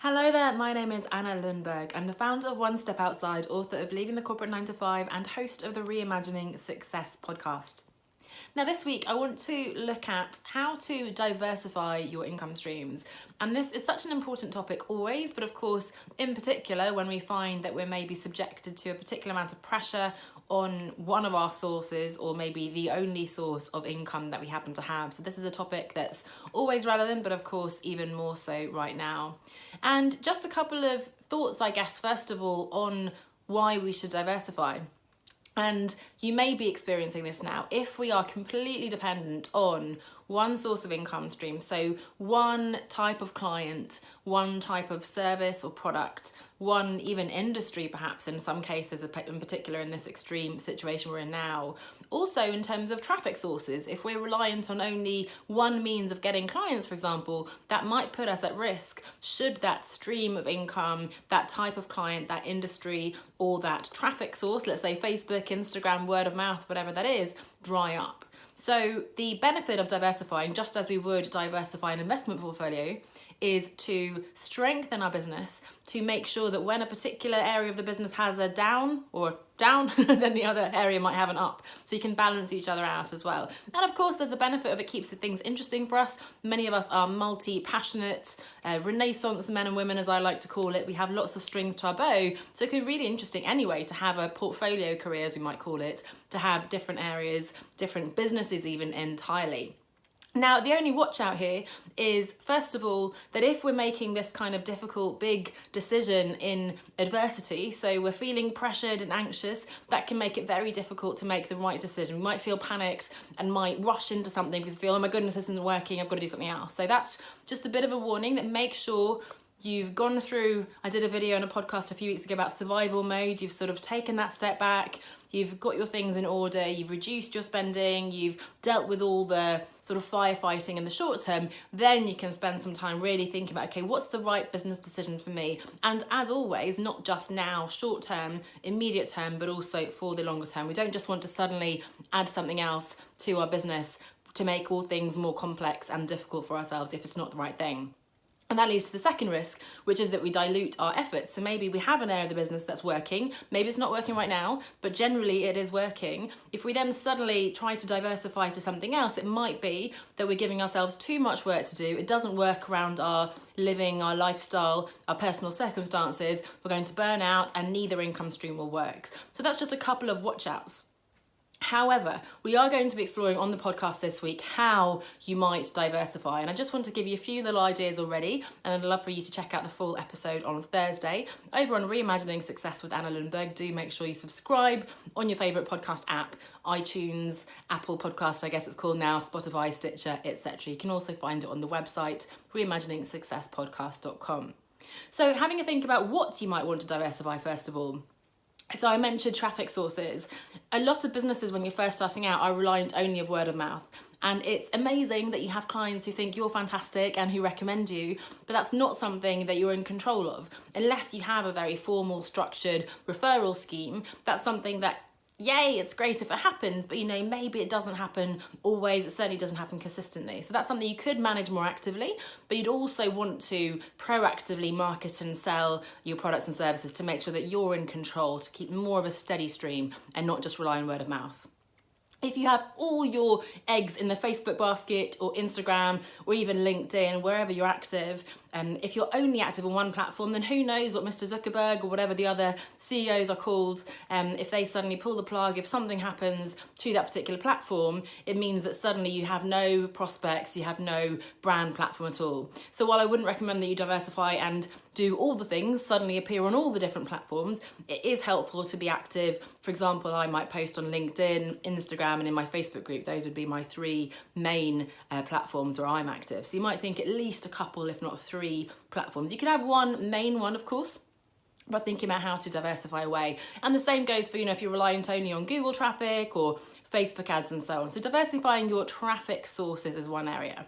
Hello there, my name is Anna Lundberg. I'm the founder of One Step Outside, author of Leaving the Corporate 9 to 5 and host of the Reimagining Success podcast. Now this week I want to look at how to diversify your income streams. And this is such an important topic always, but of course in particular when we find that we're maybe subjected to a particular amount of pressure on one of our sources or maybe the only source of income that we happen to have. So this is a topic that's always relevant, but of course even more so right now. And just a couple of thoughts, I guess, first of all, on why we should diversify. And you may be experiencing this now. If we are completely dependent on one source of income stream, so one type of client, one type of service or product, one even industry perhaps in some cases, in particular in this extreme situation we're in now. Also in terms of traffic sources, if we're reliant on only one means of getting clients, for example, that might put us at risk should that stream of income, that type of client, that industry, or that traffic source, let's say Facebook, Instagram, word of mouth, whatever that is, dry up. So the benefit of diversifying, just as we would diversify an investment portfolio, is to strengthen our business, to make sure that when a particular area of the business has a down, then the other area might have an up. So you can balance each other out as well. And of course, there's the benefit of it keeps things interesting for us. Many of us are multi-passionate, Renaissance men and women, as I like to call it. We have lots of strings to our bow. So it can be really interesting anyway to have a portfolio career, as we might call it, to have different areas, different businesses even entirely. Now, the only watch out here is, first of all, that if we're making this kind of difficult, big decision in adversity, so we're feeling pressured and anxious, that can make it very difficult to make the right decision. We might feel panicked and might rush into something because we feel, oh my goodness, this isn't working, I've got to do something else. So that's just a bit of a warning that make sure you've gone through, I did a video on a podcast a few weeks ago about survival mode, you've sort of taken that step back, you've got your things in order, you've reduced your spending, you've dealt with all the sort of firefighting in the short term, then you can spend some time really thinking about, okay, what's the right business decision for me? And as always, not just now, short term, immediate term, but also for the longer term. We don't just want to suddenly add something else to our business to make all things more complex and difficult for ourselves if it's not the right thing. And that leads to the second risk, which is that we dilute our efforts. So maybe we have an area of the business that's working, maybe it's not working right now, but generally it is working. If we then suddenly try to diversify to something else, it might be that we're giving ourselves too much work to do. It doesn't work around our living, our lifestyle, our personal circumstances. We're going to burn out and neither income stream will work. So that's just a couple of watch outs. However, we are going to be exploring on the podcast this week how you might diversify. And I just want to give you a few little ideas already, and I'd love for you to check out the full episode on Thursday over on Reimagining Success with Anna Lundberg. Do make sure you subscribe on your favourite podcast app, iTunes, Apple Podcast, I guess it's called now, Spotify, Stitcher, etc. You can also find it on the website, reimaginingsuccesspodcast.com. So having a think about what you might want to diversify first of all. So I mentioned traffic sources. A lot of businesses when you're first starting out are reliant only of word of mouth. And it's amazing that you have clients who think you're fantastic and who recommend you, but that's not something that you're in control of. Unless you have a very formal, structured referral scheme, that's something that, yay, it's great if it happens, but maybe it doesn't happen always, it certainly doesn't happen consistently. So that's something you could manage more actively, but you'd also want to proactively market and sell your products and services to make sure that you're in control, to keep more of a steady stream and not just rely on word of mouth. If you have all your eggs in the Facebook basket or Instagram or even LinkedIn, wherever you're active, if you're only active on one platform, then who knows what Mr. Zuckerberg or whatever the other CEOs are called, if they suddenly pull the plug, if something happens to that particular platform, it means that suddenly you have no prospects, you have no brand platform at all. So while I wouldn't recommend that you diversify and do all the things, suddenly appear on all the different platforms, it is helpful to be active. For example, I might post on LinkedIn, Instagram, and in my Facebook group. Those would be my three main platforms where I'm active. So you might think at least a couple, if not three platforms. You could have one main one, of course, but thinking about how to diversify away. And the same goes for, if you're reliant only on Google traffic or Facebook ads and so on. So diversifying your traffic sources is one area.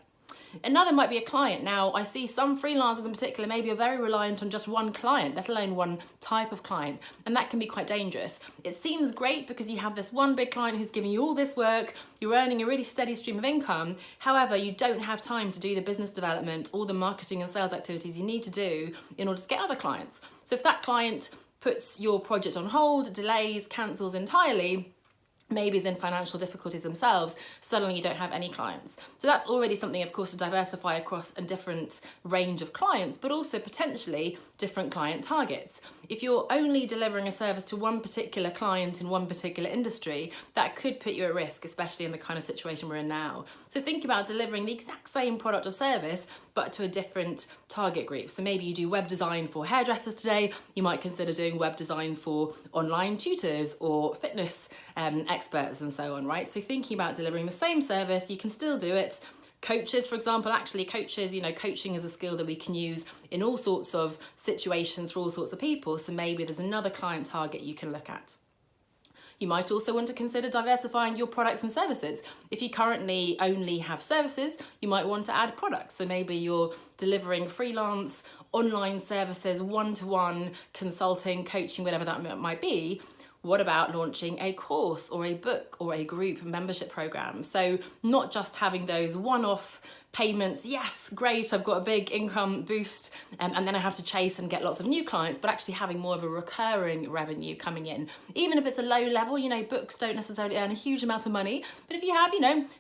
Another might be a client. Now, I see some freelancers in particular maybe are very reliant on just one client, let alone one type of client, and that can be quite dangerous. It seems great because you have this one big client who's giving you all this work, you're earning a really steady stream of income. However, you don't have time to do the business development or the marketing and sales activities you need to do in order to get other clients. So if that client puts your project on hold, delays, cancels entirely, maybe is in financial difficulties themselves, suddenly you don't have any clients. So that's already something, of course, to diversify across a different range of clients, but also potentially different client targets. If you're only delivering a service to one particular client in one particular industry, that could put you at risk, especially in the kind of situation we're in now. So think about delivering the exact same product or service, but to a different target group. So maybe you do web design for hairdressers today, you might consider doing web design for online tutors or fitness experts and so on, right? So thinking about delivering the same service, you can still do it. Coaches, for example, actually coaches, coaching is a skill that we can use in all sorts of situations for all sorts of people. So maybe there's another client target you can look at. You might also want to consider diversifying your products and services. If you currently only have services, you might want to add products. So maybe you're delivering freelance, online services, one-to-one consulting, coaching, whatever that might be. What about launching a course or a book or a group membership program? So not just having those one-off payments, yes, great, I've got a big income boost and then I have to chase and get lots of new clients, but actually having more of a recurring revenue coming in. Even if it's a low level, books don't necessarily earn a huge amount of money, but if you have,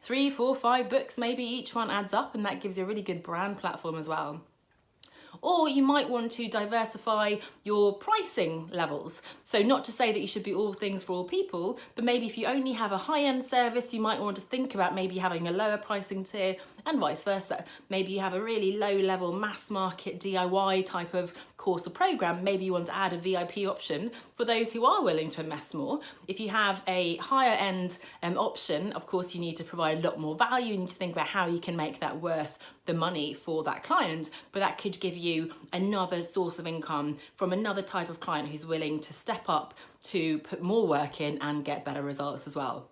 3, 4, 5 books, maybe each one adds up and that gives you a really good brand platform as well. Or you might want to diversify your pricing levels. So not to say that you should be all things for all people, but maybe if you only have a high-end service, you might want to think about maybe having a lower pricing tier and vice versa. Maybe you have a really low-level mass market DIY type of course or program. Maybe you want to add a VIP option for those who are willing to invest more. If you have a higher end option, of course, you need to provide a lot more value. You need to think about how you can make that worth the money for that client, but that could give you another source of income from another type of client who's willing to step up to put more work in and get better results as well.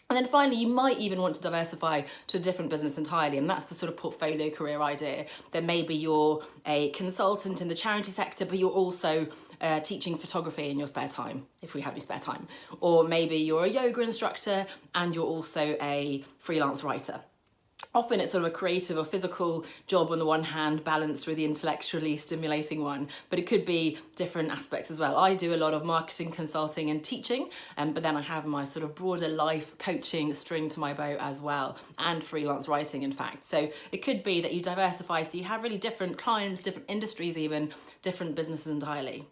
And then finally, you might even want to diversify to a different business entirely, and that's the sort of portfolio career idea. That maybe you're a consultant in the charity sector, but you're also teaching photography in your spare time, if we have any spare time. Or maybe you're a yoga instructor and you're also a freelance writer. Often it's sort of a creative or physical job on the one hand, balanced with the intellectually stimulating one, but it could be different aspects as well. I do a lot of marketing, consulting and teaching, but then I have my sort of broader life coaching string to my bow as well, and freelance writing in fact. So it could be that you diversify, so you have really different clients, different industries even, different businesses entirely.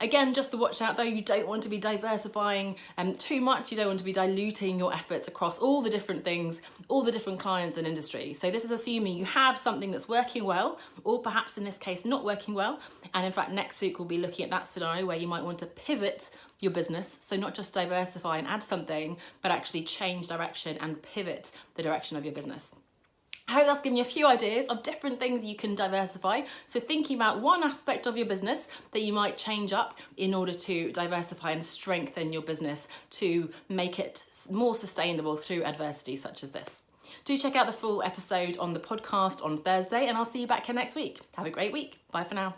Again, just to watch out though, you don't want to be diversifying too much. You don't want to be diluting your efforts across all the different things, all the different clients and industries. So this is assuming you have something that's working well, or perhaps in this case not working well. And in fact, next week we'll be looking at that scenario where you might want to pivot your business. So not just diversify and add something, but actually change direction and pivot the direction of your business. I hope that's given you a few ideas of different things you can diversify. So thinking about one aspect of your business that you might change up in order to diversify and strengthen your business to make it more sustainable through adversity such as this. Do check out the full episode on the podcast on Thursday, and I'll see you back here next week. Have a great week. Bye for now.